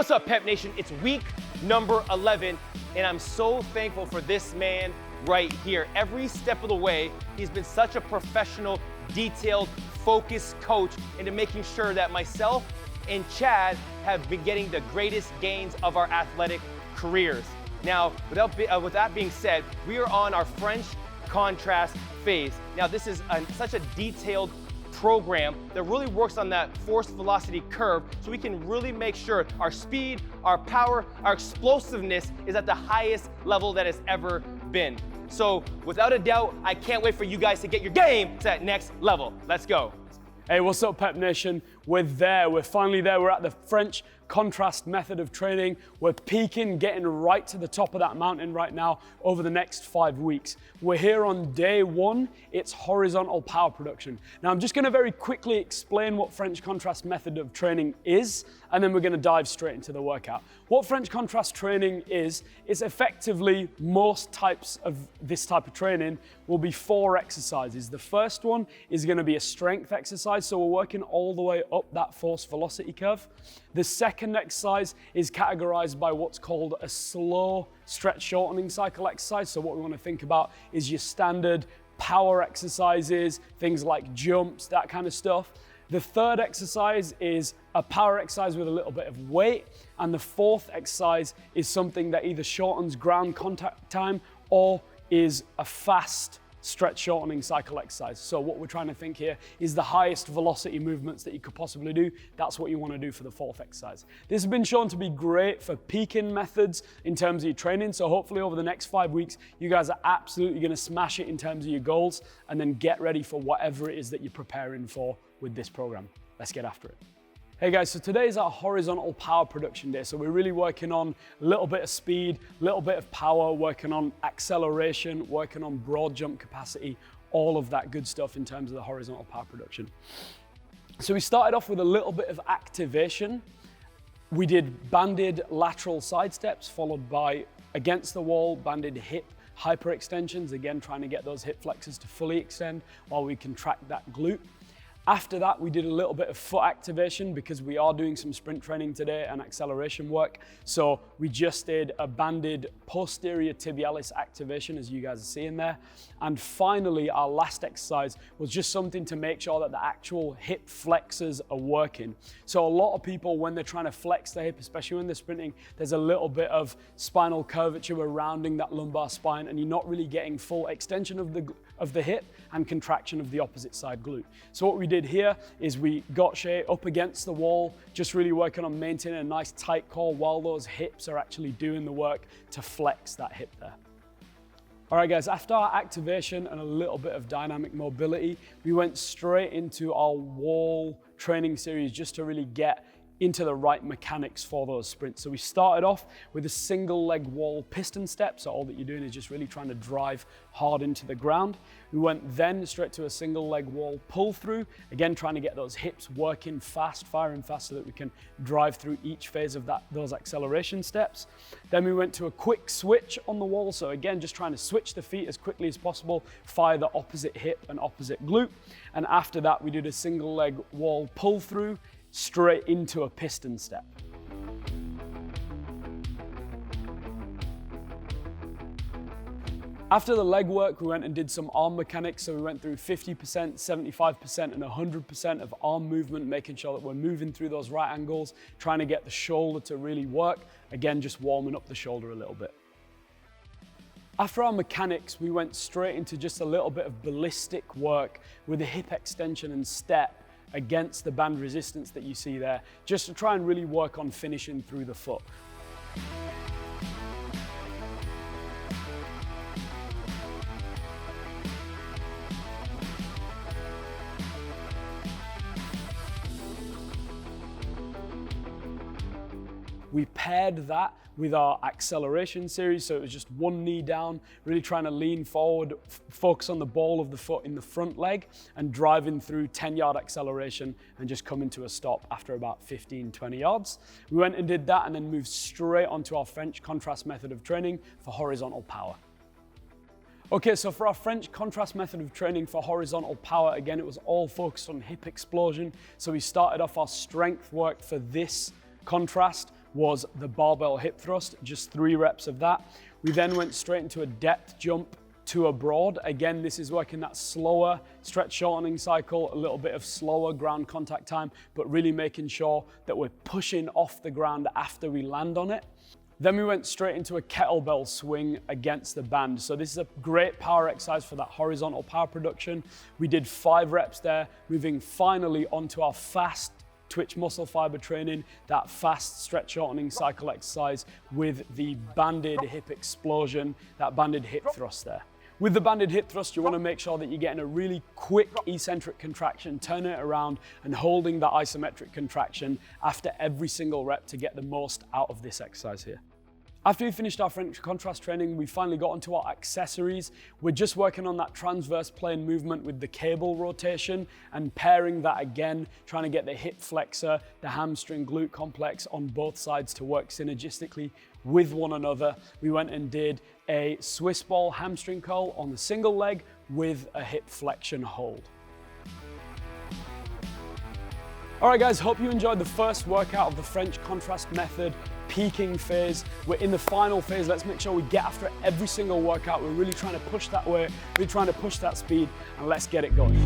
What's up, Pep Nation? It's week number 11, and I'm so thankful for this man right here. Every step of the way, he's been such a professional, detailed, focused coach into making sure that myself and Chad have been getting the greatest gains of our athletic careers. Now, with that being said, we are on our French contrast phase. Now, this is such a detailed program that really works on that force velocity curve, so we can really make sure our speed, our power, our explosiveness is at the highest level that it's ever been. So without a doubt, I can't wait for you guys to get your game to that next level. Let's go. Hey, what's up, Pep Nation? We're there, we're finally there. We're at the French contrast method of training. We're peaking, getting right to the top of that mountain right now over the next 5 weeks. We're here on day one, it's horizontal power production. Now, I'm just gonna very quickly explain what French contrast method of training is, and then we're gonna dive straight into the workout. What French contrast training is effectively most types of this type of training will be 4 exercises. The first one is gonna be a strength exercise, so we're working all the way up that force velocity curve. The second exercise is categorized by what's called a slow stretch shortening cycle exercise. So what we want to think about is your standard power exercises, things like jumps, that kind of stuff. The third exercise is a power exercise with a little bit of weight. And the fourth exercise is something that either shortens ground contact time or is a fast stretch shortening cycle exercise. So what we're trying to think here is the highest velocity movements that you could possibly do. That's what you want to do for the fourth exercise. This has been shown to be great for peaking methods in terms of your training. So hopefully over the next 5 weeks, you guys are absolutely going to smash it in terms of your goals, and then get ready for whatever it is that you're preparing for with this program. Let's get after it. Hey guys, so today is our horizontal power production day. So we're really working on a little bit of speed, a little bit of power, working on acceleration, working on broad jump capacity, all of that good stuff in terms of the horizontal power production. So we started off with a little bit of activation. We did banded lateral side steps, followed by against the wall, banded hip hyperextensions, again, trying to get those hip flexors to fully extend while we contract that glute. After that, we did a little bit of foot activation because we are doing some sprint training today and acceleration work. So we just did a banded posterior tibialis activation, as you guys are seeing there. And finally, our last exercise was just something to make sure that the actual hip flexors are working. So a lot of people, when they're trying to flex the hip, especially when they're sprinting, there's a little bit of spinal curvature surrounding that lumbar spine, and you're not really getting full extension of the hip and contraction of the opposite side glute. So what we did here is we got Shea up against the wall, just really working on maintaining a nice tight core while those hips are actually doing the work to flex that hip there. All right guys, after our activation and a little bit of dynamic mobility, we went straight into our wall training series just to really get into the right mechanics for those sprints. So we started off with a single leg wall piston step. So all that you're doing is just really trying to drive hard into the ground. We went then straight to a single leg wall pull through, again trying to get those hips working fast, firing fast, so that we can drive through each phase of those acceleration steps. Then we went to a quick switch on the wall. So again, just trying to switch the feet as quickly as possible, fire the opposite hip and opposite glute. And after that, we did a single leg wall pull through, straight into a piston step. After the leg work, we went and did some arm mechanics. So we went through 50%, 75%, and 100% of arm movement, making sure that we're moving through those right angles, trying to get the shoulder to really work. Again, just warming up the shoulder a little bit. After our mechanics, we went straight into just a little bit of ballistic work with a hip extension and step against the band resistance that you see there, just to try and really work on finishing through the foot. We paired that with our acceleration series, so it was just one knee down, really trying to lean forward, focus on the ball of the foot in the front leg, and driving through 10-yard acceleration and just coming to a stop after about 15, 20 yards. We went and did that and then moved straight onto our French contrast method of training for horizontal power. Okay, so for our French contrast method of training for horizontal power, again, it was all focused on hip explosion. So we started off our strength work for this contrast was the barbell hip thrust, just 3 reps of that. We then went straight into a depth jump to a broad. Again, this is working that slower stretch shortening cycle, a little bit of slower ground contact time, but really making sure that we're pushing off the ground after we land on it. Then we went straight into a kettlebell swing against the band. So this is a great power exercise for that horizontal power production. We did 5 reps there, moving finally onto our fast twitch muscle fiber training, that fast stretch shortening cycle exercise with the banded hip explosion, that banded hip thrust there. With the banded hip thrust, you want to make sure that you're getting a really quick eccentric contraction, turning it around and holding that isometric contraction after every single rep to get the most out of this exercise here. After we finished our French contrast training, we finally got onto our accessories. We're just working on that transverse plane movement with the cable rotation and pairing that again, trying to get the hip flexor, the hamstring glute complex on both sides to work synergistically with one another. We went and did a Swiss ball hamstring curl on the single leg with a hip flexion hold. All right guys, hope you enjoyed the first workout of the French contrast method peaking phase. We're in the final phase. Let's make sure we get after it every single workout. We're really trying to push that weight, really trying to push that speed, and let's get it going.